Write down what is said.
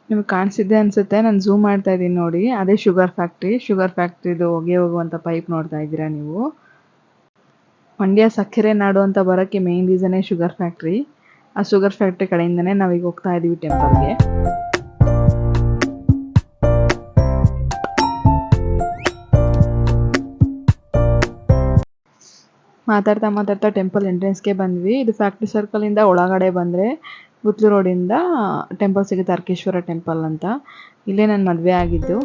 ನಿಮ್ಗೆ ಕಾಣಿಸಿದ್ದೆ ಅನ್ಸುತ್ತೆ, ನಾನು ಝೂಮ್ ಮಾಡ್ತಾ ಇದ್ದೀನಿ ನೋಡಿ, ಅದೇ ಶುಗರ್ ಫ್ಯಾಕ್ಟ್ರಿದು ಹೊಗೆ ಹೋಗುವಂಥ ಪೈಪ್ ನೋಡ್ತಾ ಇದ್ದೀರಾ ನೀವು. ಮಂಡ್ಯ ಸಕ್ಕರೆ ನಾಡು ಅಂತ ಬರೋಕ್ಕೆ ಮೇನ್ ರೀಸನ್ನೇ ಶುಗರ್ ಫ್ಯಾಕ್ಟ್ರಿ. ಆ ಶುಗರ್ ಫ್ಯಾಕ್ಟ್ರಿ ಕಡೆಯಿಂದನೇ ನಾವೀಗ ಹೋಗ್ತಾ ಇದ್ದೀವಿ ಟೆಂಪಲ್ಗೆ. ಮಾತಾಡ್ತಾ ಟೆಂಪಲ್ ಎಂಟ್ರೆನ್ಸ್ಗೆ ಬಂದ್ವಿ. ಇದು ಫ್ಯಾಕ್ಟ್ರಿ ಸರ್ಕಲಿಂದ ಒಳಗಡೆ ಬಂದರೆ ಗುತ್ಲು ರೋಡಿಂದ ಟೆಂಪಲ್ ಸಿಗುತ್ತೆ, ಅರ್ಕೇಶ್ವರ ಟೆಂಪಲ್ ಅಂತ. ಇಲ್ಲೇ ನನ್ನ ಮದುವೆ ಆಗಿದ್ದು.